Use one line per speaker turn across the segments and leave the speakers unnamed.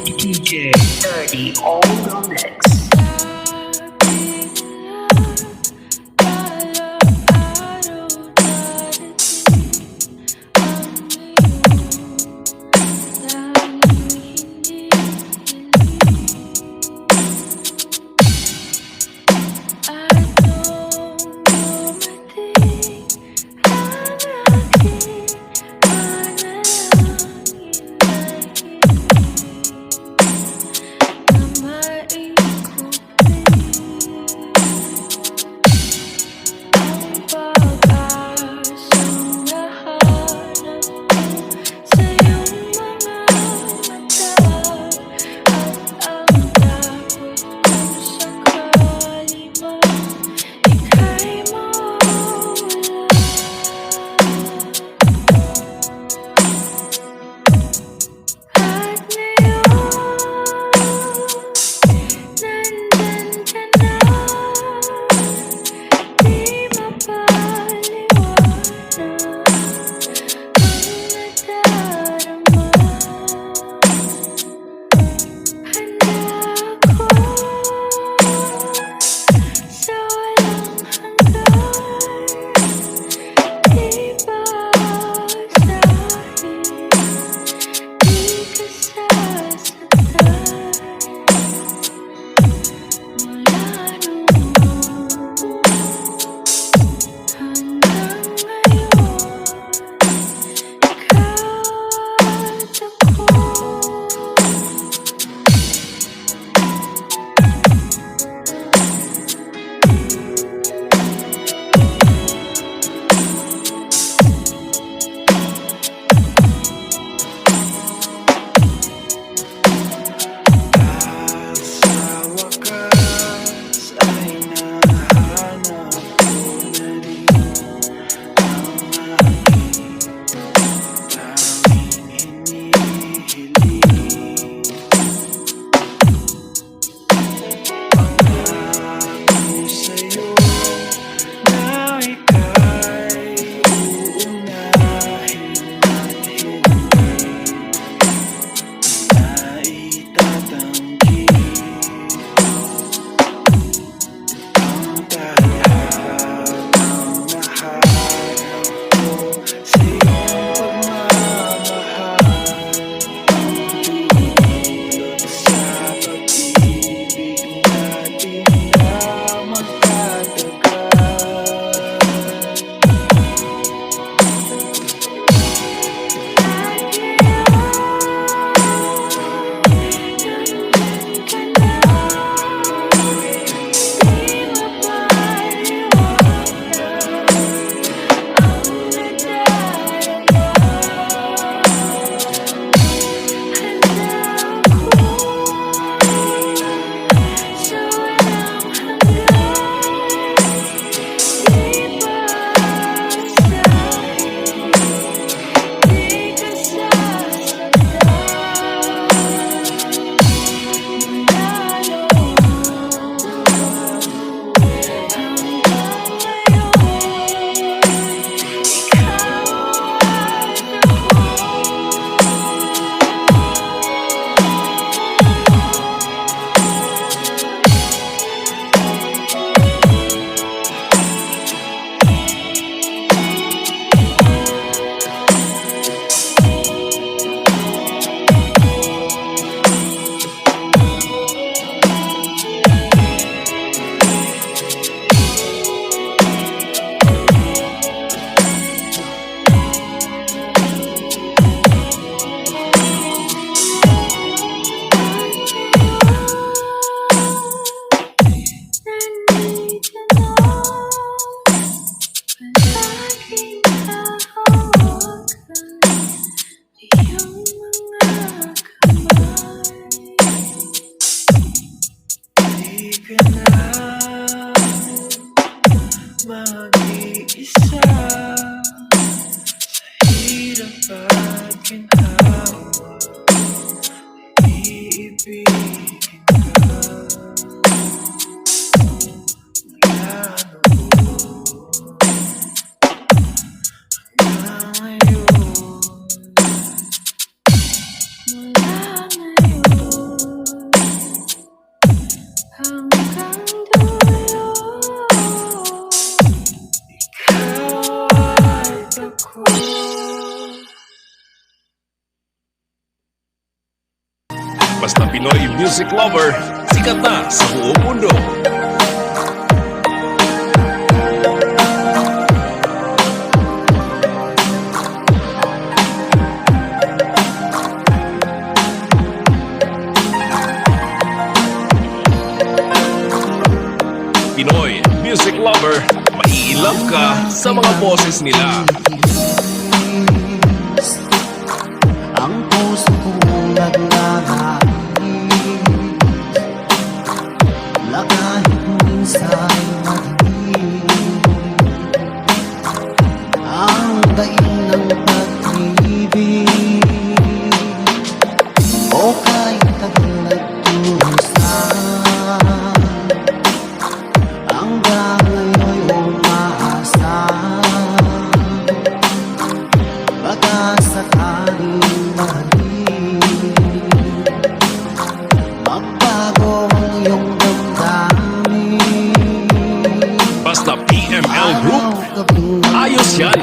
DJ Dirty all the mix.
Basta Pinoy music lover, sikat na sa buong mundo. Pinoy music lover, mai-love ka sa mga boses nila.
Ang puso kong nagnanais na kahit minsan madilim ang daing ng pag-ibig o kahit tagal nagturusan hanggang ngayon'y umaasa baka sakaling mahalin magbago ang iyong damdamin.
Basta PML Group, ayos yan.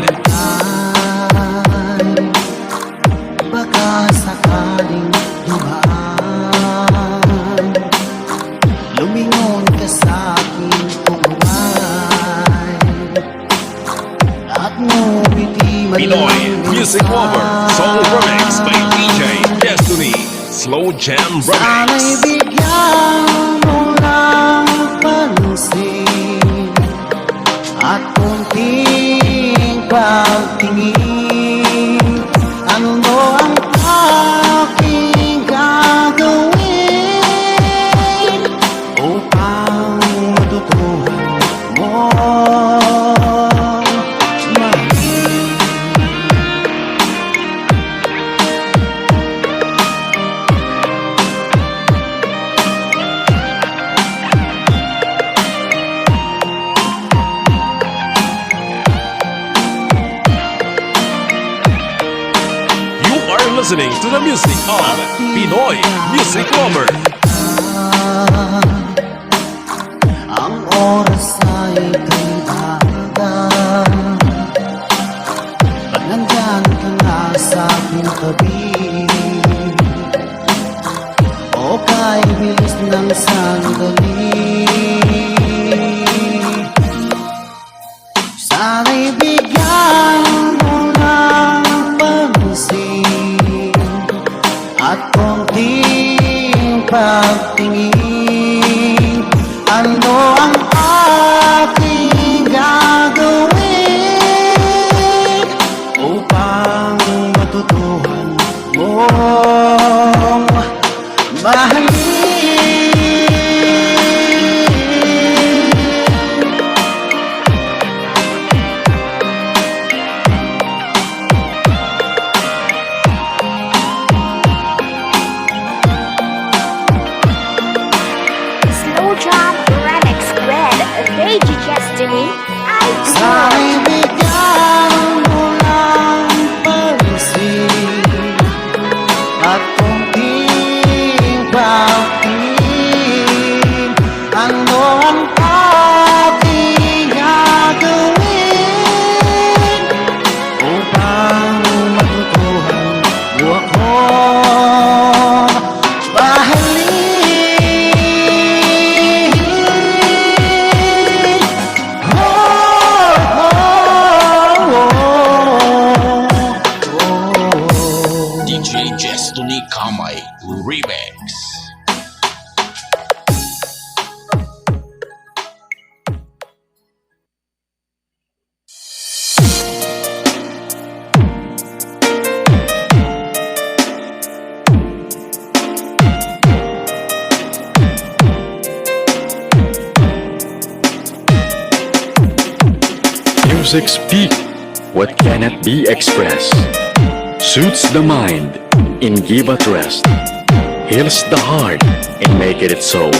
Baka sakaling dumaan lumingon ka sa aking tungay at ngumiti man
Pinoy
lang
music lover, song remix by DJ Destiny, Slow Jam
sana'y
Remix.
bigyan mo lang pansin at kunting pagtingin. Ano ang aking gagawin upang matutuhan mo mahalin?
You are listening to the music of Pinoy music lover.
Ang oras ay kaibagan pag nandyan ka nga sa aking tabi o kay bilis ng sandali. Sana'y bigyan mo ng pansin at konting pagtingin. Ano ang aking gagawin upang matutuhan mong mahalin?
Slow Jam Remix with DJ Destiny. I do.
Sana'y bigyan mo lang pansin at kunting pagtingin. Ano ang aking gagawin upang matutuhan mo ako mahalin?
DJ Destiny Kamay Remix.
Music speak what cannot be expressed, soothes the mind and give at rest, heals the heart and make it soul,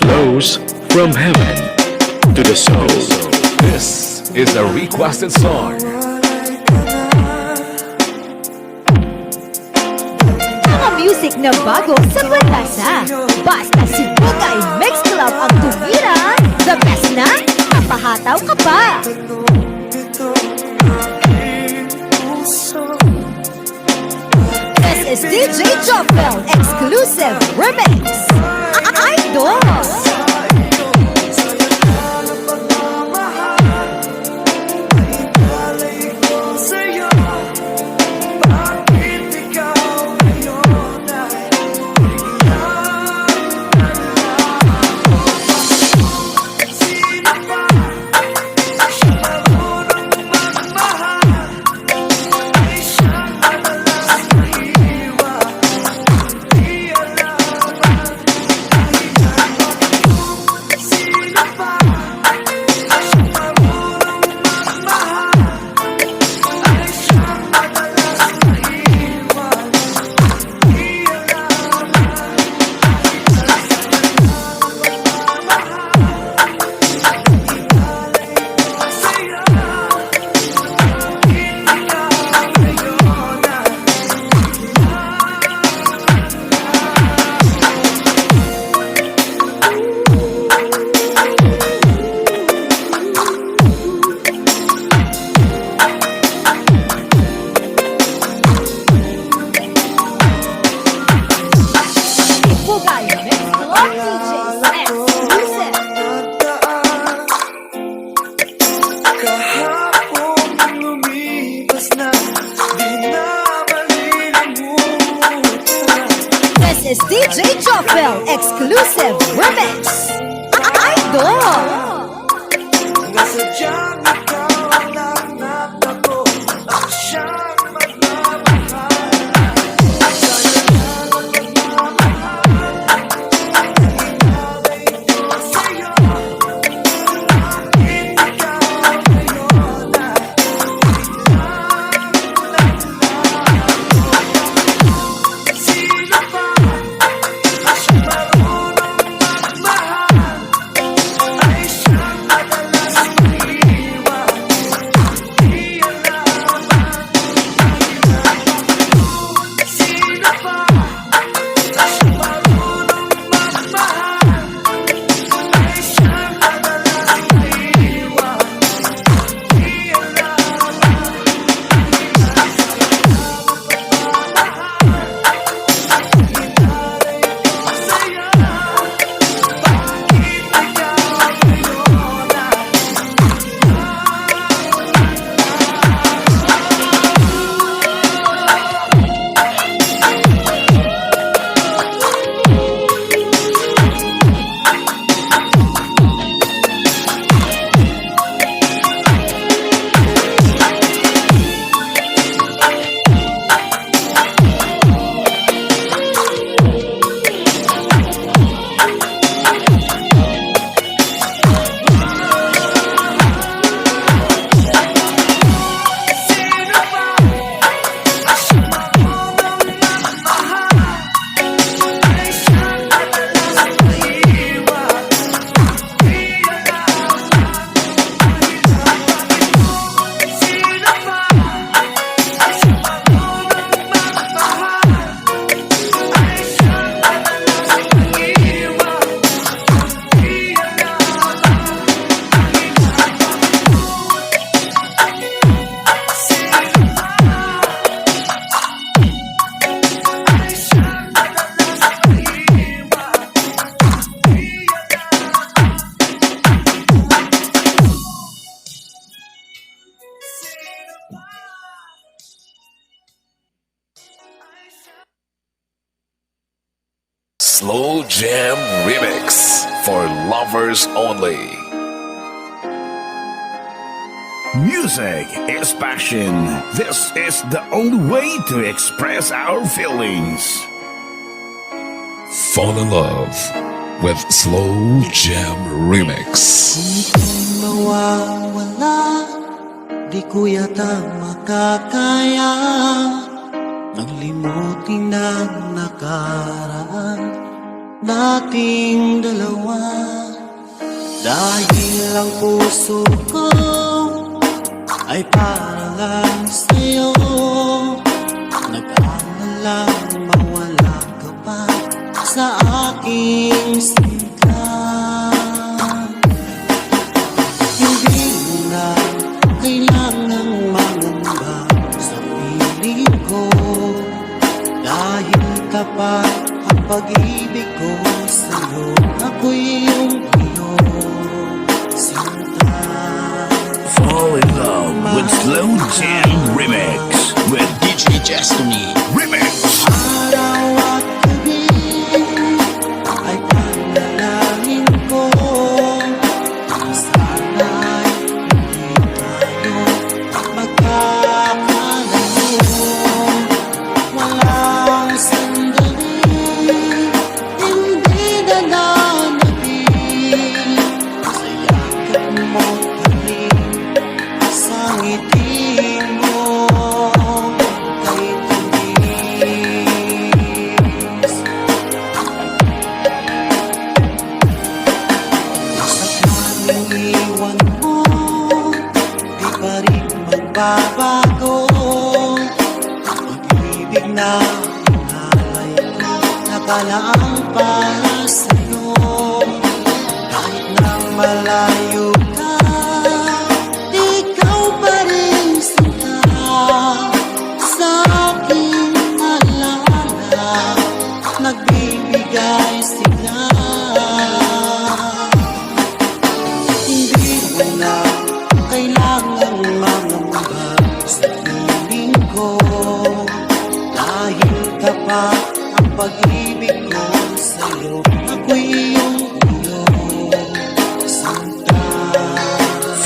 flows from heaven to the soul.
This is a requested song.
Mga music na bago sa banasa. Basta si Bugay Mix Club ang tumira. The best na, napahataw ka pa. This is DJ Jopel exclusive Bugay Mix Club DJs exclusive.
Kahapon lumipas na, di na malilimutan.
This is DJ Joffel exclusive remix. Idol!
Nasadyang ikaw lang natako, ako siyang magmamahal. Inalay ko sa'yo, bakit ikaw ngayon ay sino ba mas marunong magmahal? Ay siyang madalas umiwan, di alam ang sino ba mas marunong magmahal? Ay siyang madalas umiwan, di alam
Slow Jam Remix for lovers only.
Music is passion. This is the only way to express our feelings.
Fall in love with Slow Jam Remix.
Kung mawawala, di ko yata makakaya nang limutin ang nakaraan nating dalawa. Dahil ang puso ko ay para lang sa'yo, nag-aalalang mawala ka pa sa aking singka. Hindi mo na kailangang mangamba sa piling ko, dahil tapat ang pag-ibig ko sa'yo. Ako'y iyong iyong sinta.
Fall in love with Slow Jam Remix with DJ Destiny Remix.
Araw at gabi ay panalangin ko, sana'y hindi tayo magkakalayo. Walang sandali, hindi na nanabig sa yakap mo't halik, sa ngiti mo kay tamis. Sa kaming iwan mo, di pa rin magbabago. Pag-ibig na inalay ko, nakalaang para sa'yo. Kahit na malayo ka, ikaw pa rin sinta sa aking alala. Nagbibigay sa'yo, ako'y iyong iyong sinta.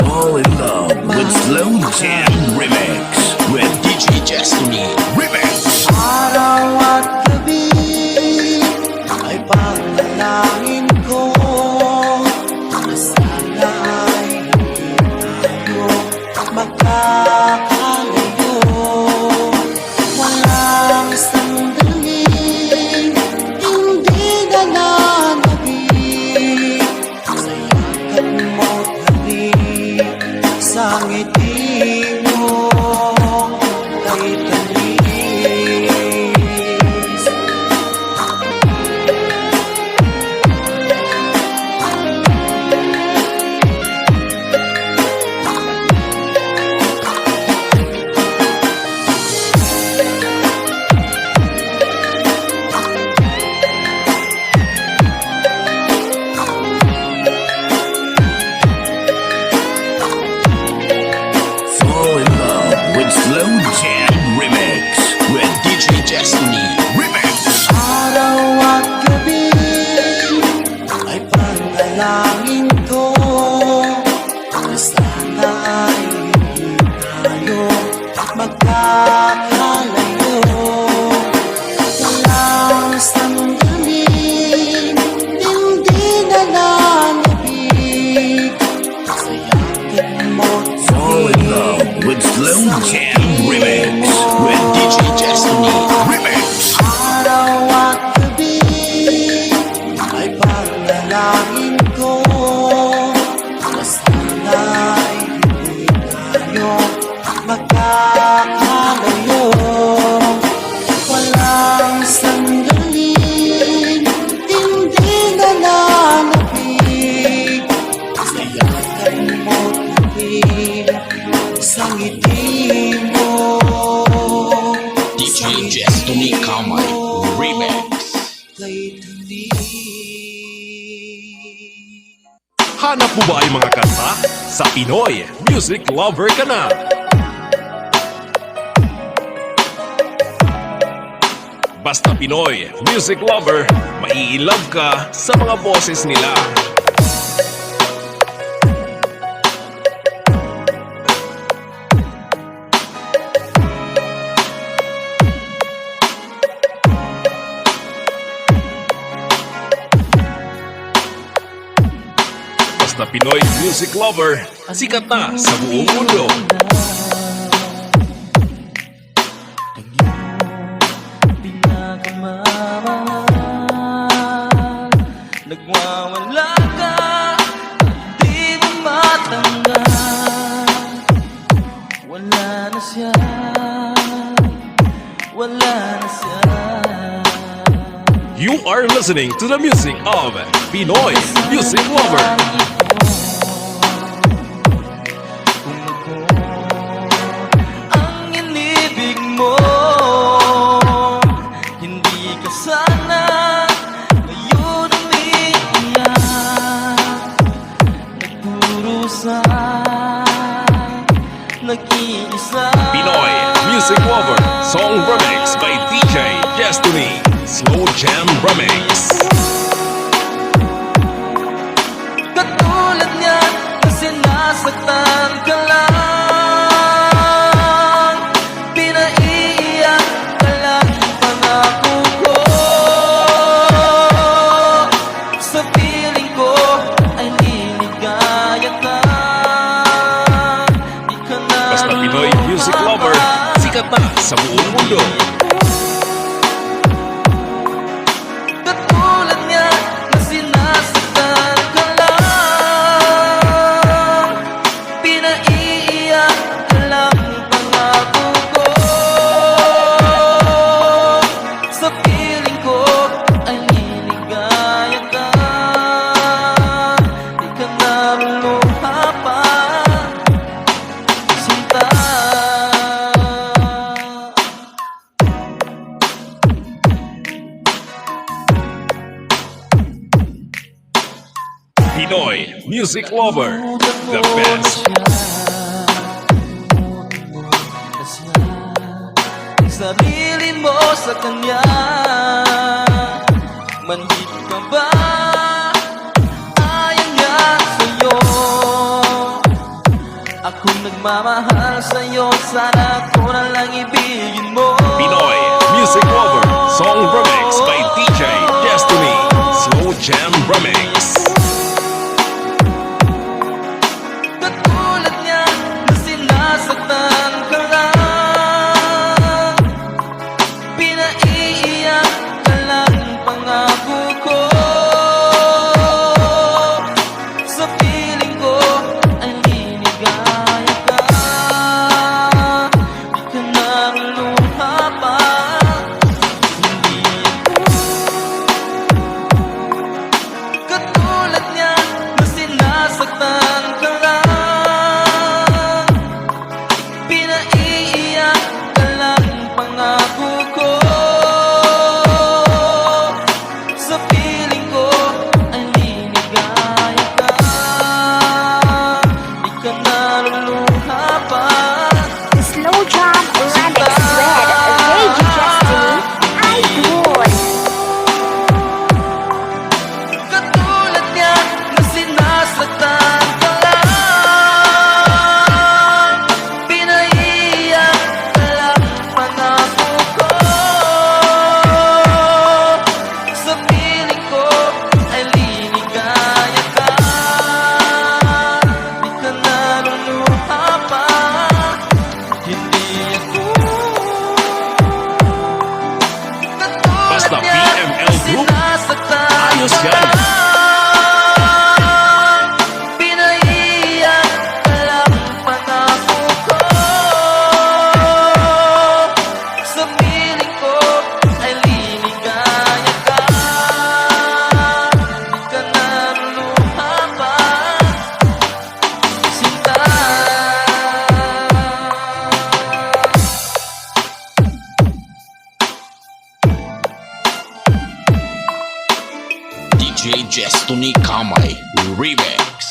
Fall in love with Slow Jam Remix with DJ Destiny Remix.
Araw at gabi ay panalangin ko na sana ay hindi tayo magkakalayo. Walang sandaling hindi na nanabig sa yakan mo't halik, sa ngiti mo kay talis.
Fall in love with Slow Jam Remix with DJ Destiny Remix.
Araw at gabi ay panalangin ko na sana ay hindi tayo magkakalayo. Walang sandaling hindi na nanabig sa yakin mo't
Fall in love with Slow Jam Remix with DJ Destiny Remix.
Araw at gabi ay panalangin ko na sana ay hindi tayo magkakalayo. Walang sandaling hindi na nanabig sa yakan mo't halik, sa ngiti mo
DJ Destiny Kamay Remix.
kay talis.
Hanap mo ba ay mga kanta? Sa Pinoy Music Lover ka na! Basta Pinoy Music Lover, mai-love ka sa mga boses nila. Basta Pinoy Music Lover, sikat na sa buong mundo.
Nagwawala ka, di mo matanggap. Wala na siya, wala na siya.
You are listening to the music of Pinoy Music Lover.
Ang inibig mo, hindi ka sana ngayon umiiyak. Nagdurusa, nag-iisa.
Pinoy Music Lover Song Remix by DJ Destiny Slow Jam Remix.
Katulad niya na sinasaktan ka lang, pinaiiyak ka lang ang pangako ko. Sa piling ko ay niligaya ka. Di ka na
Basta Pinoy Music Lover, sikat na sa buong mundo.
Katulad niya na sinasaktan ka lang, pinaiiyak ka lang ang pangako ko. Sa piling ko ay niligaya ka. Di ka naruluha pa, sinta.
Pinoy Music Lover, the best.
Sarili mo sa kanya, manhid nga ba ayon yan sa'yo? Akong nagmamahal sa'yo, sana ko na lang ibigin mo.
Pinoy Music Lover Song Remix by DJ Destiny. Slow Jam Remix.
Katulad niya na sinasaktan ka lang, pinaiiyak ka lang pangako ko. Sa piling ko ay liligaya ka, di ka naruluha pa. Hindi ako katulad niya na sinasaktan ka lang, pinaiiyak ka lang pangako ko. Sa piling ko ay liligaya ka, di ka naruluha pa.
Slow Jam Remix with DJ Destiny. Idol.
Katulad niya na sinasaktan ka lang, pinaiiyak ka lang pangako ko. Sa piling ko ay liligaya ka, di ka naruluha pa. Hindi ako
Basta
katulad niya
PML
na
Group.
sinasaktan
Ayos
ka
yan.
lang, pinaiiyak ka lang pangako ko. Sa piling ko ay liligaya ka, di ka naruluha pa. Sinta,
DJ Destiny Kamay Remix.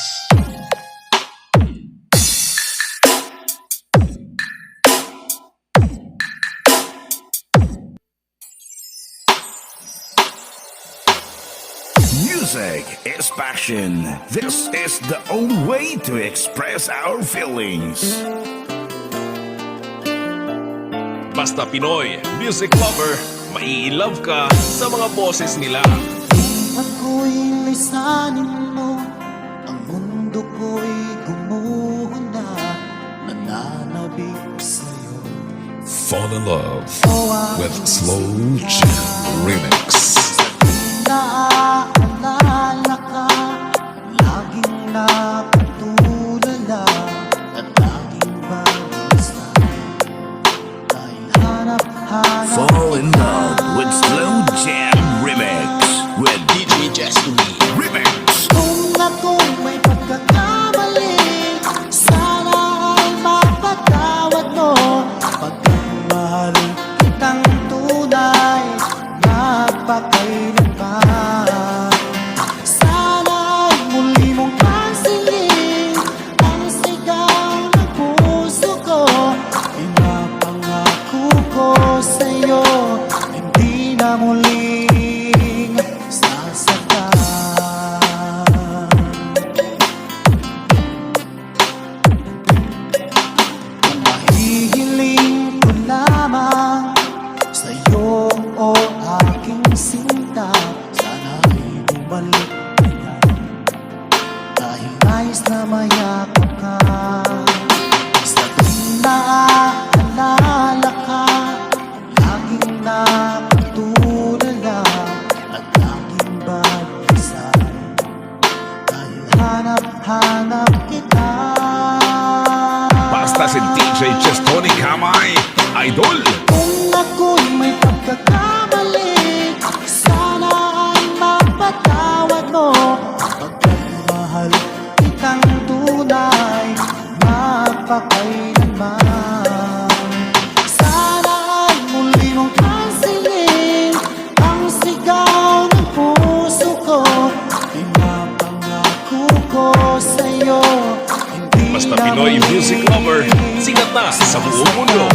Music is passion. This is the only way to express our feelings.
Basta Pinoy Music Lover, mai-love ka sa mga boses nila.
Ako'y lisanin mo, ang mundo ko'y gumuho na, nananabik sa'yo.
Fall in love with Slow Jam Remix.
Naaalala ka, laging nakatulala, at laging babasa. Dahil hanap-hanap
Fall in love with Slow Jam Remix with DJ Destiny Remix.
kung ako'y may pagkakamali, sana ay mapatawad mo. Pagmamahal kitang tunay, magpakailanman. Sana ay muli mong pansinin ang sigaw ng puso ko. Pinapangako ko sa'yo, hindi na muling sasaktan. Kung mahihiling ko lamang sa'yo o aking sinta, sana'y bumalik ka na, dahil nais na mayakap ka. Sa tuwing naaalala ka, laging nakatulala, at laging bagsasan, dahil hanap-hanap kita.
Basta si DJ Destiny Kamay, Idol.
Kung ako'y may pagkakamali, sana ay mapatawad mo. Pagmamahal kitang tunay, magpakailanman. Sana ay muli mong pansinin ang sigaw ng puso ko. Pinapangako ko sa'yo, hindi
Basta
na
Pinoy Music Lover, sikat na sa buong mundo.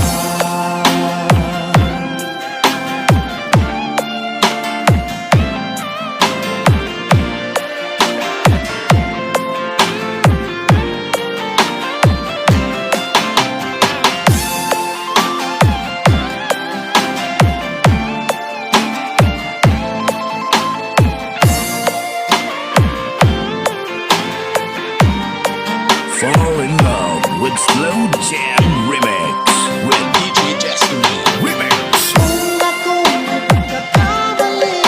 Slow Jam Remix with DJ Destiny Remix.
Kung ako'y nagkakamali,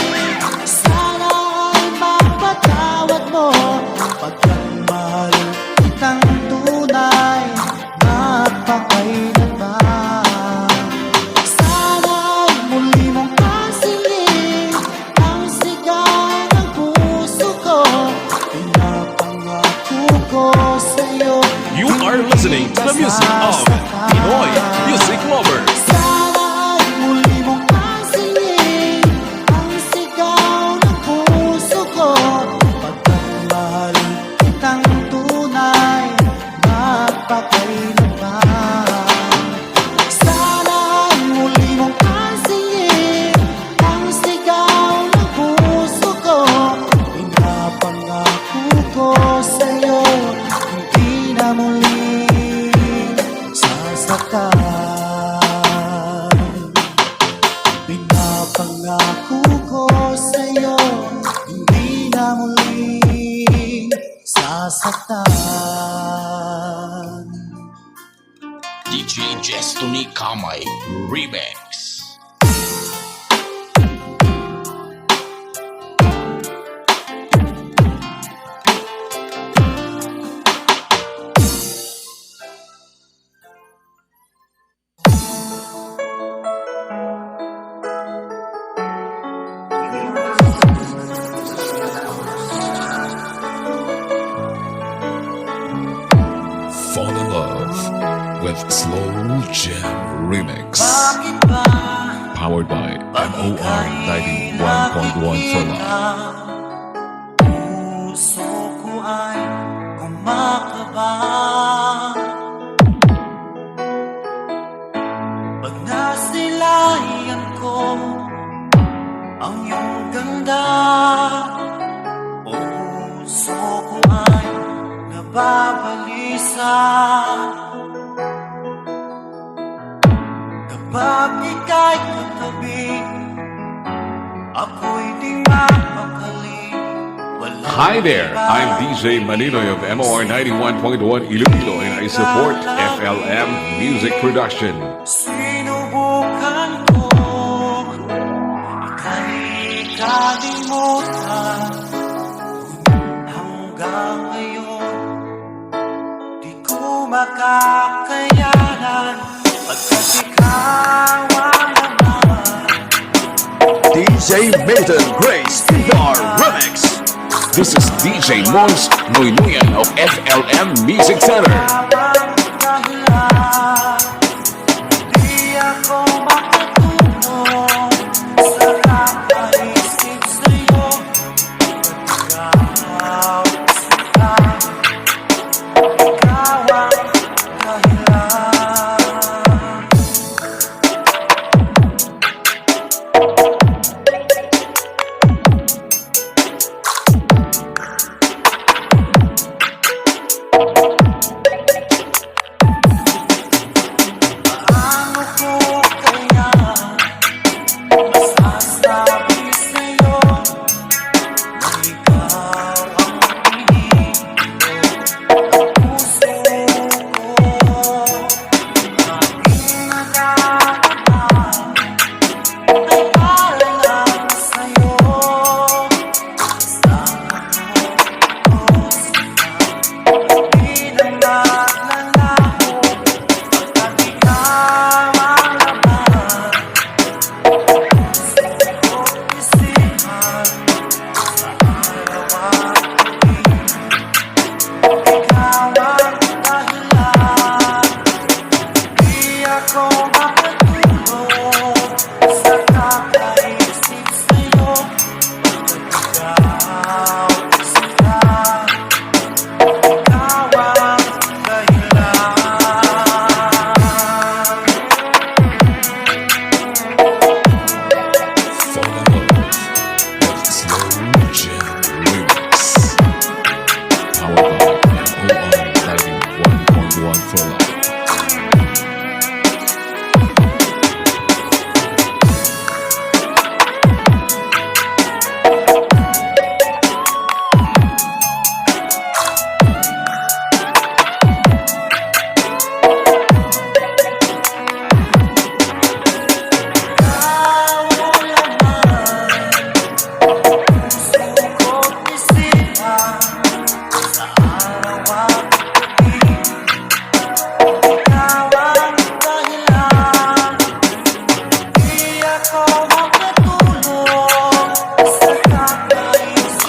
sana ay mapatawad mo. Pagkat mahal kitang tunay, mapakailanman. Sana ay muli mong kasingin ang sigaw ng puso ko. Pinapangako ko sa'yo.
You are listening to the music of Pinoy Music Lovers.
Sana ay muli mong kasingin ang sigaw ng puso ko. Pagkat mahal kitang tunay, mapakailanman. Sana ay muli mong kasingin ang sigaw ng puso ko. Pinapangako ko sa'yo, hindi na muling sasaktan. Pinapangako ko sa'yo, hindi na muling sasaktan.
DJ Destiny Kamay Remix.
Fall in love with Slow Jam Remix.
Bakit ba
Powered by MOR 91.1 for Life.
puso ko ay kumakaba pag nasilayan ko ang iyong ganda? Puso ko ay nababalisa kapag ika'y katabi, ako'y di mapakali.
Hi there, I'm DJ Maninoy of MOR 91.1 Iloilo and I support FLM Music Production.
Sinubukan ko ika'y kalimutan, hanggang ngayon di ko makakayanan pagkat ikaw ang naman.
DJ Milton Grace PR Remix. This is DJ Mons Noynoyan of FLM Music Center.
Habang dahilan, di ako makatulong sa kakaisip sa'yo. Ikaw, ikaw ang dahilan.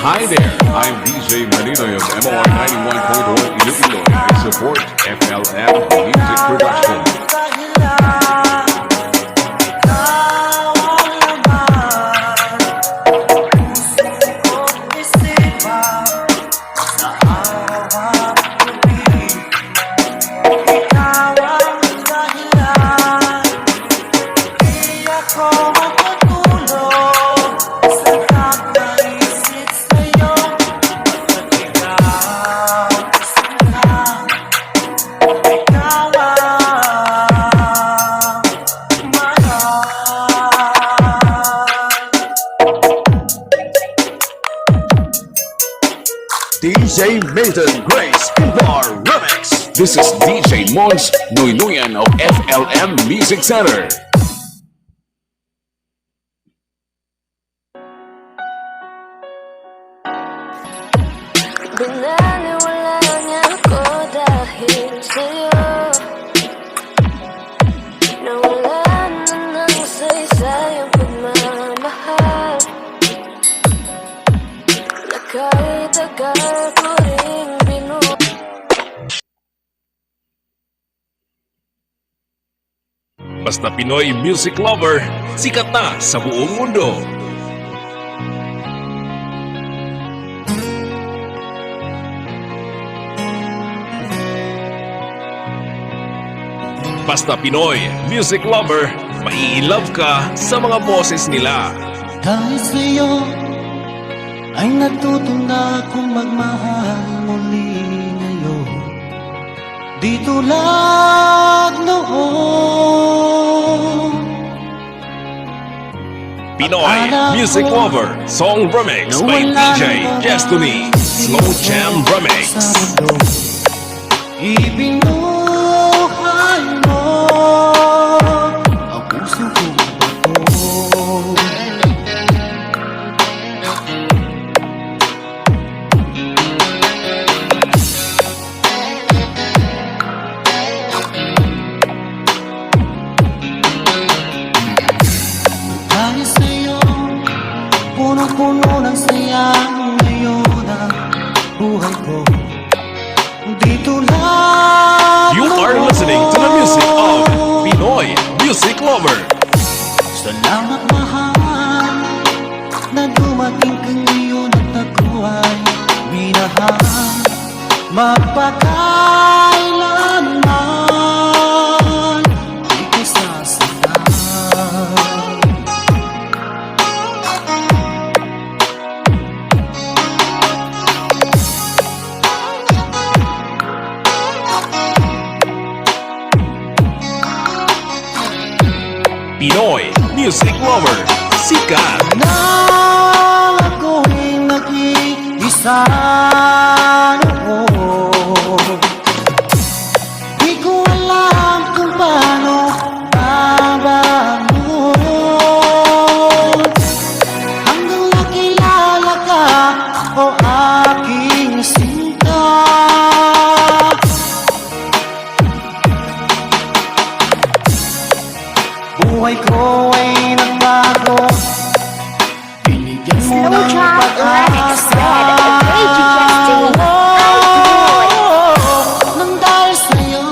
Hi there, I'm DJ Maninoy of MOR 91.1 Iloilo. I support FLM Music Production. DJ Milton Grace Pinbar Remix. This is DJ Mons Nuynuyan of FLM Music Center.
Binaliwala niya ako dahil sa'yo. Nawala na ng saysay ang pagmamahal. Lakay-tagal ko rin
Basta Pinoy music lover, sikat na sa buong mundo. Basta Pinoy music lover, mai-love ka sa mga boses nila.
Dahil sa'yo ay natuto na akong magmahal muli ngayon. Di tulad noon.
Pinoy music lover, song remix by DJ Destiny, Slow Jam Remix.
Ibinuhay mo ang puso ko ako. Dahil sa'yo, punong-puno ng saya ngayon ang buhay ko. Di tulad
You are listening to the music of Pinoy music lover.
Salamat mahal na dumating ka ngayon at ako ay minahal. Magpakailanman di ka sasaktan.
Pinoy music lover, sikat.
Nang ako'y nag-iisa noon, di ko alam kung paano babangon. Hanggang nakilala ka, o aking sinta. Buhay ko ay nagbago. Binigyan mo
Slow
ng
Jam Remix
pag-asa.
Red, DJ Destiny,
Nang dahil sa'yo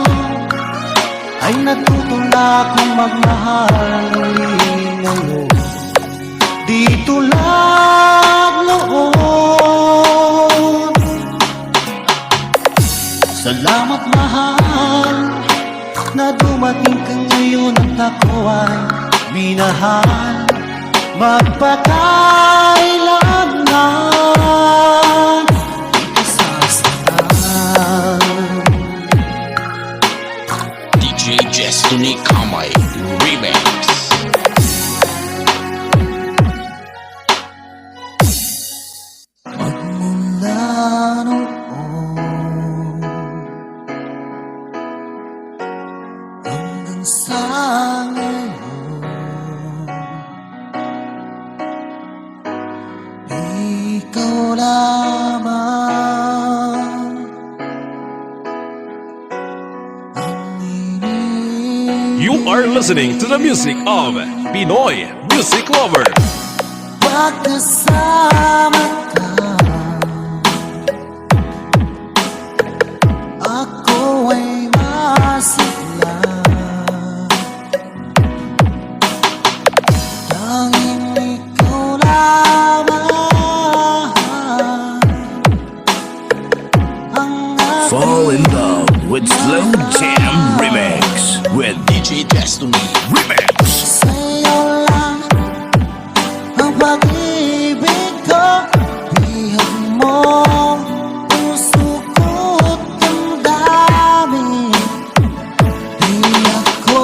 ay natuto na akong magmahal muli ngayon. Di tulad noon. Salamat mahal na dumating ka ngayon at ako ay minahal. Magpakailanman di ka sasaktan.
DJ Destiny Kamay Remix.
Magmula noon hanggang sa ngayon, ikaw lamang ang
You are listening to the music of Pinoy music lover.
pagkasama ka.
with Slow Jam Remix with DJ Destiny Remix.
Sa'yo lang ang pag-ibig ko, bihag mo puso ko't damdamin. Di ako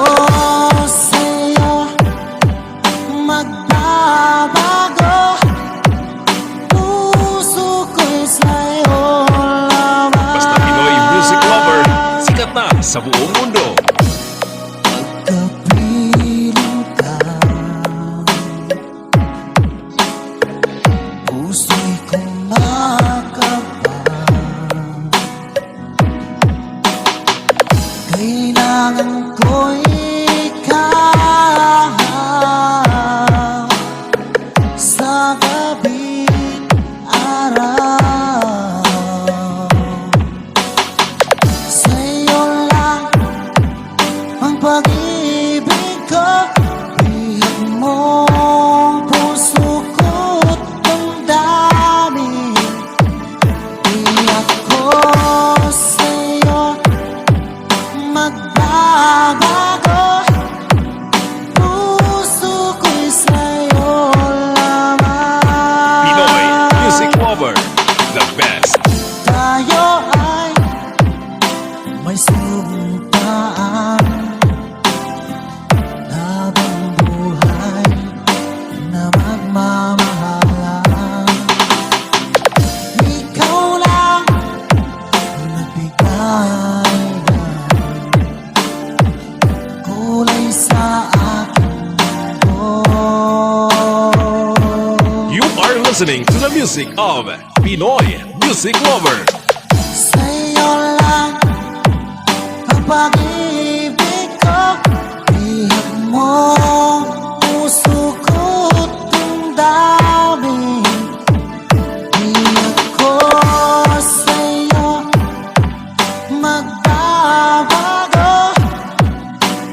sa'yo magbabago, puso ko'y sa'yo lamang.
Basta Pinoy music lover, sikat na sa buong mundo.
Kapiling ka, puso'y kumakaba. Kailangan ko ikaw sa gabi't araw. Sa'yo lang ang pag-ibig ko, bihag mong puso ko't damdamin. Di ako sa'yo magbabago, puso ko'y sa'yo lamang.
Pinoy music lover, the best.
Tayo ay may sumuntaan habang buhay na magmamahalan. Ikaw lang ang nagbigay ng kulay sa aking mundo.
You are listening to the music of Pinoy music lover.
Sa'yo lang ang pag-ibig ko, bihag mo puso ko't damdamin. Di ako sa'yo magbabago,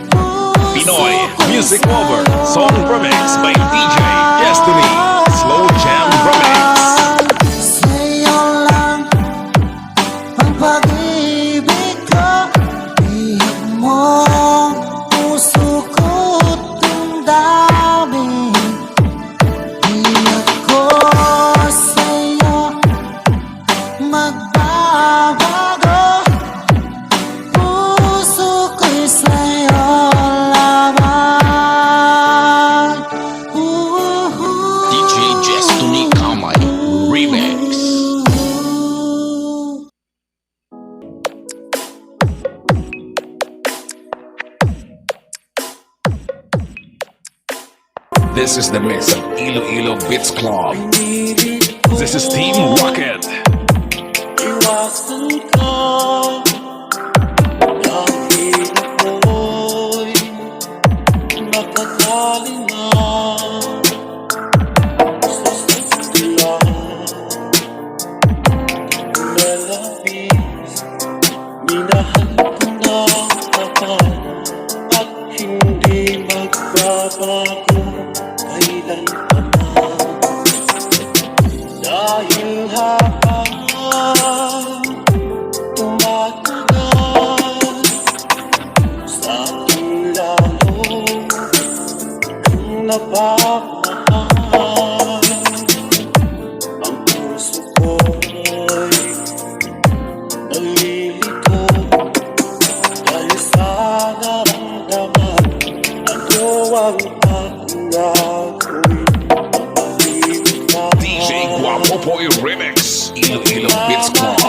puso
Pinoy
ko'y
music lover,
sa'yo
song remix by DJ Destiny, Slow Jam Remix.
Sa'yo lang ang pag-ibig ko, bihag mo puso ko't damdamin. Di ako sa'yo magbabago, puso ko'y sa'yo lamang.
DJ Destiny Kamay Remix.
This is the mix of Iloilo Beats Club. This is Team Rocket.
Iwasan ko ang hirap mo'y nakatali na sa sila. Lalabis, minahal ko na kapal at hindi magbabago kailan pa man. Dahil habang tumatagal sa aking lalo kung napamahal, ang puso ko'y nalilito dahil sa naramdaman. Ano ang aking gagawin? Mapahimik na
DJ Guapo Boy Remix, Iloilo Beats Club.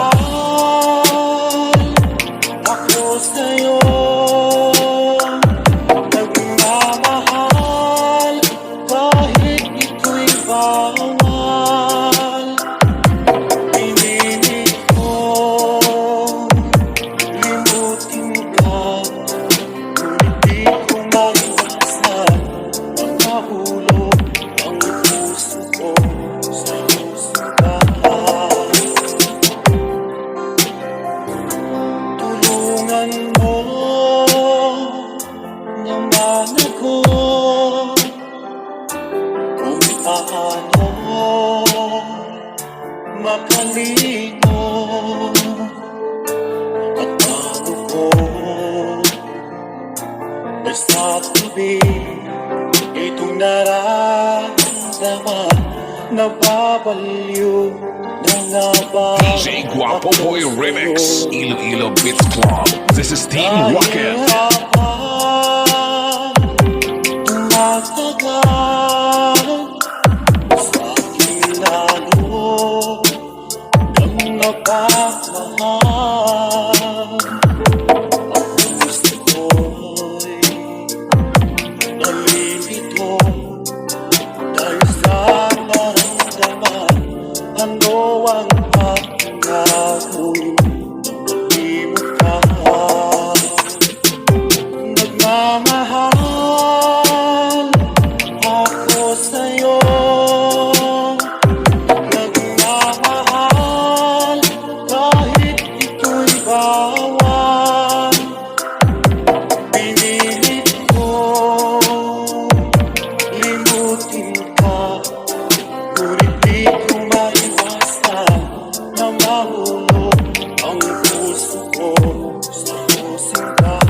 ako sa'yo, nagmamahal kahit ito'y bawal. Pinilit ko limutin ka, ngunit di ko maiwasan ang mahulog ang puso ko sa husgahan. Tulungan mo naman ako kung paano makalino at bago sa tabi. Itong nararamdaman, nababaliw na nga ba?
DJ Guapo Boy Remix, Iloilo Beats Club. This is Team Rocket.
Tumatagal sa aking lalo ng napamahal. Ang gusto ko'y nalilito dahil sa naramdaman. Ano ang aking gagawin? Di mo ka nagmamahal ako sa'yo. Nagmamahal kahit ito'y bawal. Pinilit ko limutin ka, ngunit di ko maiwasan na mahulog ang puso ko sa musikal.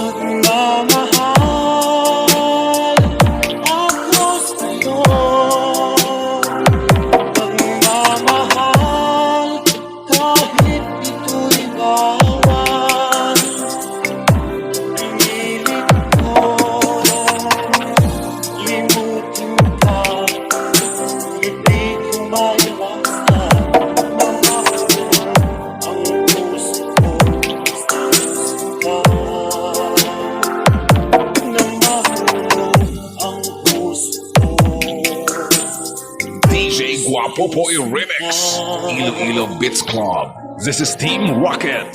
Nagmamahal ako sa'yo. Nagmamahal kahit ito'y bawal. Pinilit ko limutin ka, hindi ko maiwasan na mahulog ang puso ko sa musikal.
DJ Guapo Boy Remix, Iloilo Beats Club. This is Team Rocket.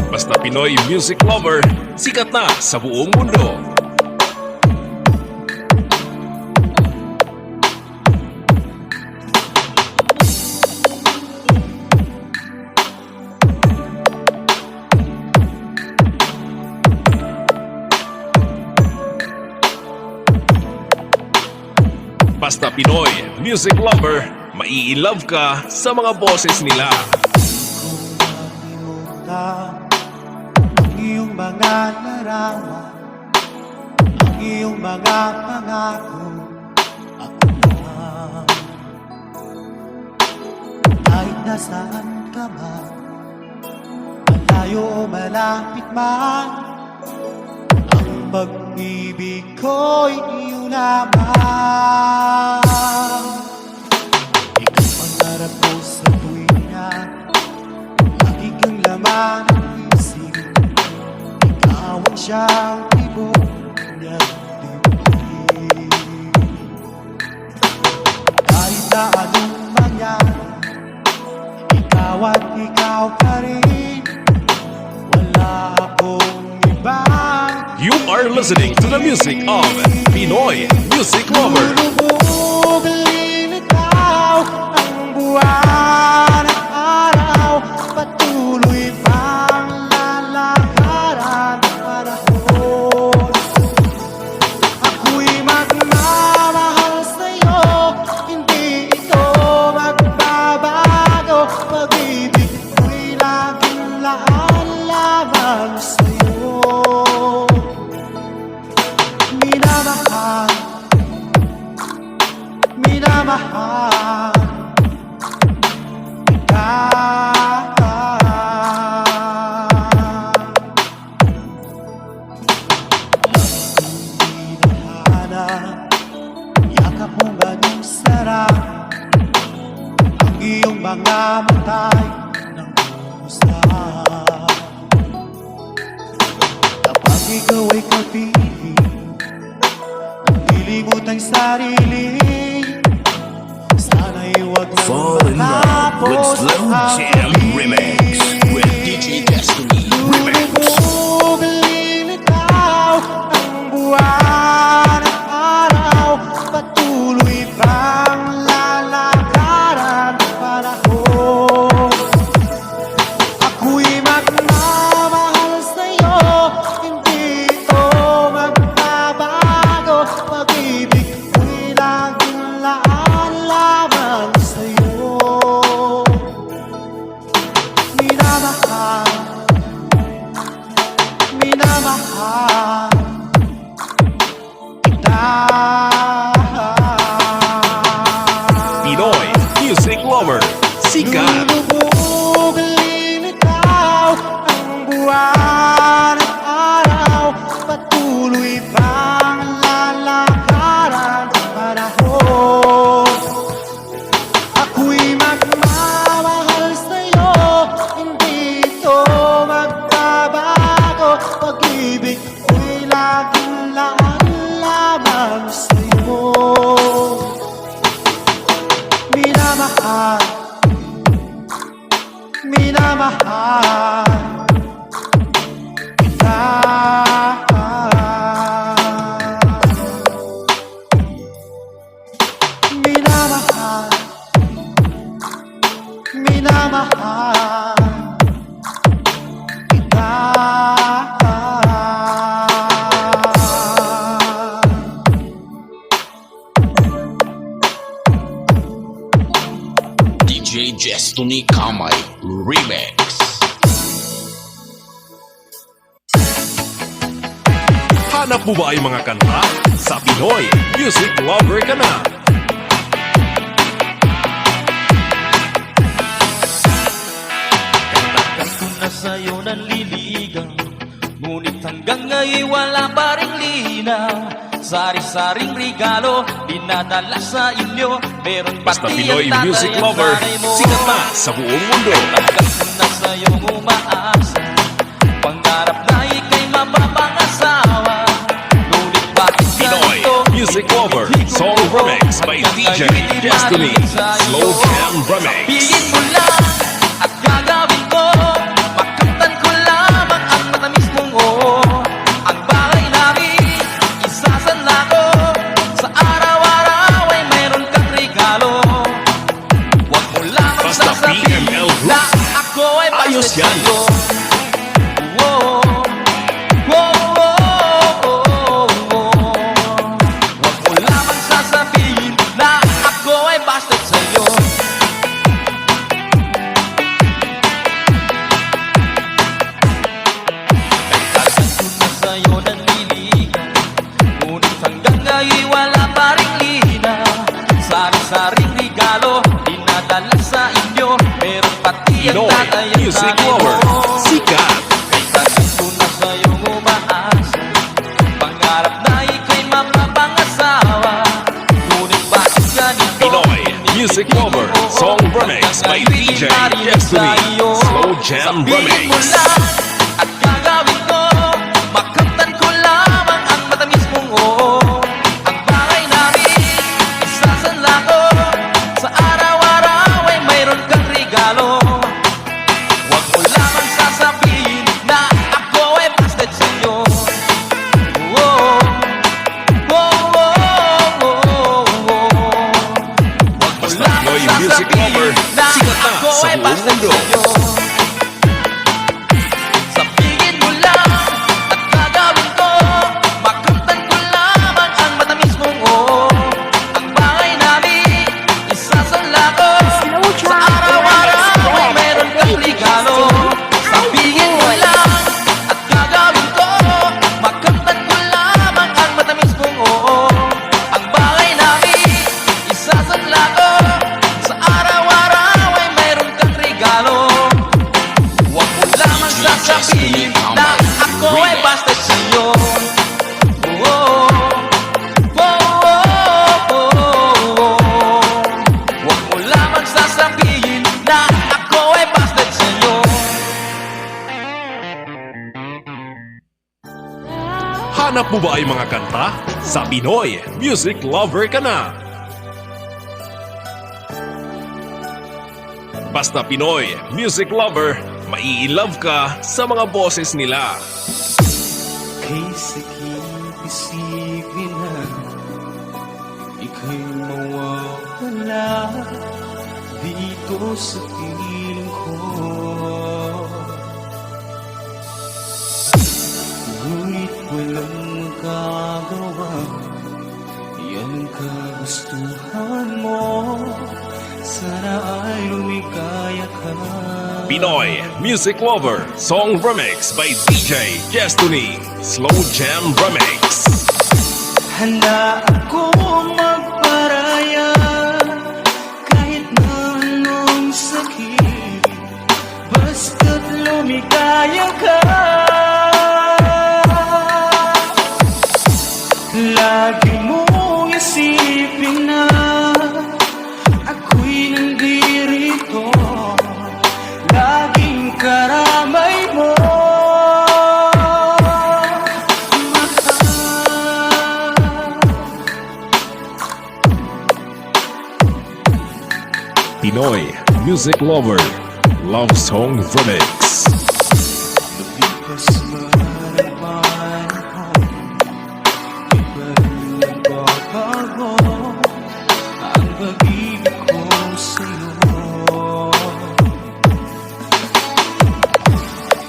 Basta Pinoy music lover, sikat na sa buong mundo. Basta Pinoy music lover, mai-love ka sa mga boses nila.
Ang iyong mga larawan, ang iyong mga pangako, ako lang. Kahit nasaan ka man, malayo o malapit man, ang pag-ibig ko'y iyo lamang. Ikaw ang harap ko sa tuwina, lagi kang laman ng isip. Ikaw ang siyang tibok ng dibdib. Kahit na anong mangyari, ikaw at ikaw pa rin. Wala akong ibang.
You are listening to the music of Pinoy music lover.
Lulubugin ikaw ang buwan at araw, patuloy pang lalakaran ang panahon. Ako'y magmamahal sa'yo, hindi ito magbabago. Pag-ibig ko'y laging laan-laan sa'yo. Minamahal, minamahal yakap mo ganong sarap ang iyong mga matay ng usap. Kapag ikaw ay kapiling, ang lilimot ang sarili. Sana'y huwag nang
Fall in love with
matapos
Slow
ang
Jam
gabi.
Remix with DJ Destiny Remix.
Lulubog, lilitaw ang buwan at araw. Patuloy pang lalakaran ang panahon. Ako'y magmamahal sa'yo, hindi ito magbabago. Pag-ibig ko'y laging laan lamang sa'yo. Minamahal, minamahal kita.
Pinoy Music Lover, sikat.
Lulubog, lilitaw ang buwan at araw. Patuloy pang lalakaran ang panahon. Ako'y magmamahal sa'yo, hindi ito magbabago. Pag-ibig ko'y laging laan lamang sa'yo. Minamahal, minamahal kita. Minamahal, minamahal kita.
DJ Destiny Kamay Remix.
Hanap mo ba ay mga kanta? Sa Pinoy Music Lover ka na.
Kanta ko na sa'yo nanliligaw, ngunit hanggang ngayon wala pa ring linaw. Sari-saring regalo, dinadala sa inyo. Meron
Basta
pati
Pinoy
ang tatay
Music
at
Lover,
nanay mo.
sikat na sa buong mundo.
Tagal ko na sa'yong umaasa, pangarap na ika'y mapapangasawa. Ngunit bakit
Pinoy
ganito?
Music Lover, Song Remix by DJ Destiny, Slow Jam Remix.
Sabihin mo lang at gagawin ko, makamtan ko lamang ang matamis mong oo. Ang bahay namin, isasanla ko, sa araw-araw ay mayroon kang regalo. Huwag mo lamang
Basta
sasabihin
PML Group.
na ako ay
Ayos
bastos
yan.
sa'yo. Oh, oh, oh, oh, oh, oh. Huwag mo lamang sasabihin na ako ay bastos sa'yo. Nagtagal ko na sa'yo nanliligaw, ngunit hanggang ngayon wala pa ring linaw. Sari-saring regalo, dinadala sa inyo. Meron pati ang
Pinoy
tatay at
Music
nanay
Lover,
mo.
sikat.
Kay tagal ko na sa'yong umaasa, pangarap na ika'y mapapangasawa. Ngunit bakit ganito?
Pinoy Music Lover, Song Remix by DJ Destiny, Slow Jam
Sabihin mo
Remix.
lang at gagawin ko, makamtan ko lamang ang matamis mong oo. Ang bahay namin, isasanla ko, sa araw-araw ay mayroon kang regalo. Huwag mo lamang sasabihin na ako ay busted sa'yo. Oh, oh, oh, oh, oh, oh. Huwag mo
Basta
lamang
Pinoy Music Lover,
sasabihin na
sikat na
ako
sa
ay
buong
busted
mundo.
sa'yo. Sabihin mo lang at gagawin ko, makamtan ko lamang ang matamis mong oo. Ang bahay namin, isasanla ko,
Slow
sa
Jam
araw-araw ay
Remix
meron kang
with
regalo.
DJ
Sabihin mo lang at gagawin ko, makamtan ko lamang ang matamis mong oo. Ang bahay namin, isasanla ko, sa araw-araw ay meron kang regalo. Huwag mo lamang sasabihin na ako ay basta sa'yo. Oh, oh, oh, oh, oh. Huwag mo lamang sasabihin na ako ay basta sa'yo.
Hanap mo ba ay mga kanta? Sa Pinoy Music Lover ka na! Basta Pinoy Music Lover, mai-love ka sa mga boses nila.
Kay sakit isipin na ika'y mawawala dito sa piling ko. Ngunit walang magagawa, yan ang kagustuhan mo. Sana ay lumikaya ka.
Pinoy Music Lover Song Remix by DJ Destiny Slow Jam Remix.
Handa ako magparaya kahit na anong sakit, basta't lumikaya ka. Lagi mong isipin na ako'y nandirito, laging karamay mo.
Pinoy Music Lover Love Song Remix.
Lumipas man ang panahon, di pa rin nagbabago ang pag-ibig ko sa'yo.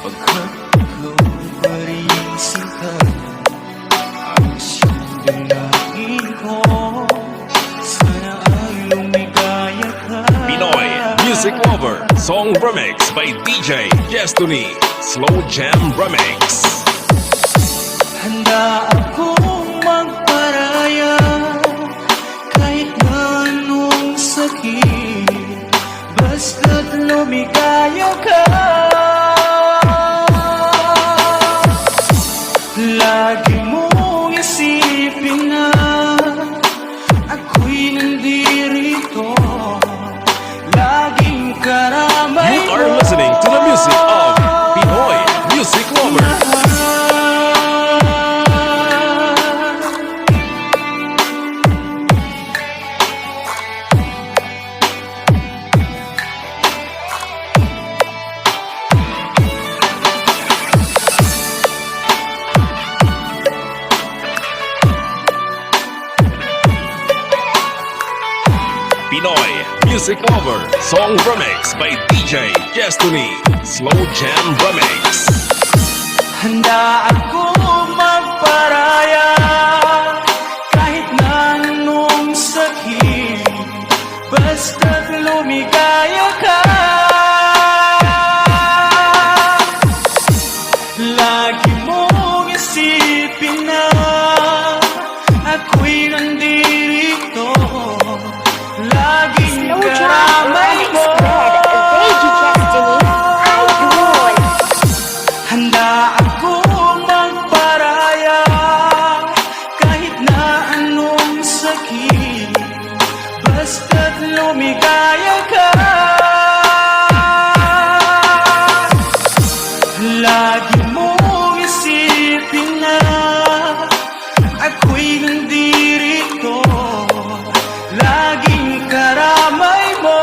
Pagkat ikaw pa rin sinta, ang siyang dalangin ko. Sana ay lumigaya ka.
Pinoy Music Lover Song Remix by DJ Destiny Slow Jam Remix.
Handa akong magparaya kahit na anong sakit, basta't lumikaya ka. Lagi mong isipin na ako'y nandirito, laging karamay
You are listening to the music of Pinoy Music Lover. Pinoy Music Lover Song Remix by DJ Destiny Slow Jam Remix.
Handa akong magparaya kahit na anong sakit, basta't lumigaya ka. Lagi mong isipin na ako'y nandirito, laging
Slow Jam
karamay
Remix
mo.
with DJ Destiny Idol.
Handa akong magparaya kahit na anong sakit, basta't lumigaya ka. Lagi mong isipin na ako'y nandirito, laging karamay mo.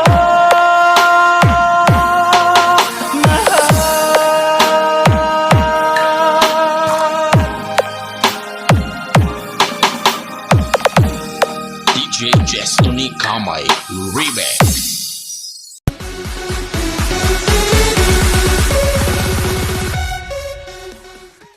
DJ Destiny Kamay Remix.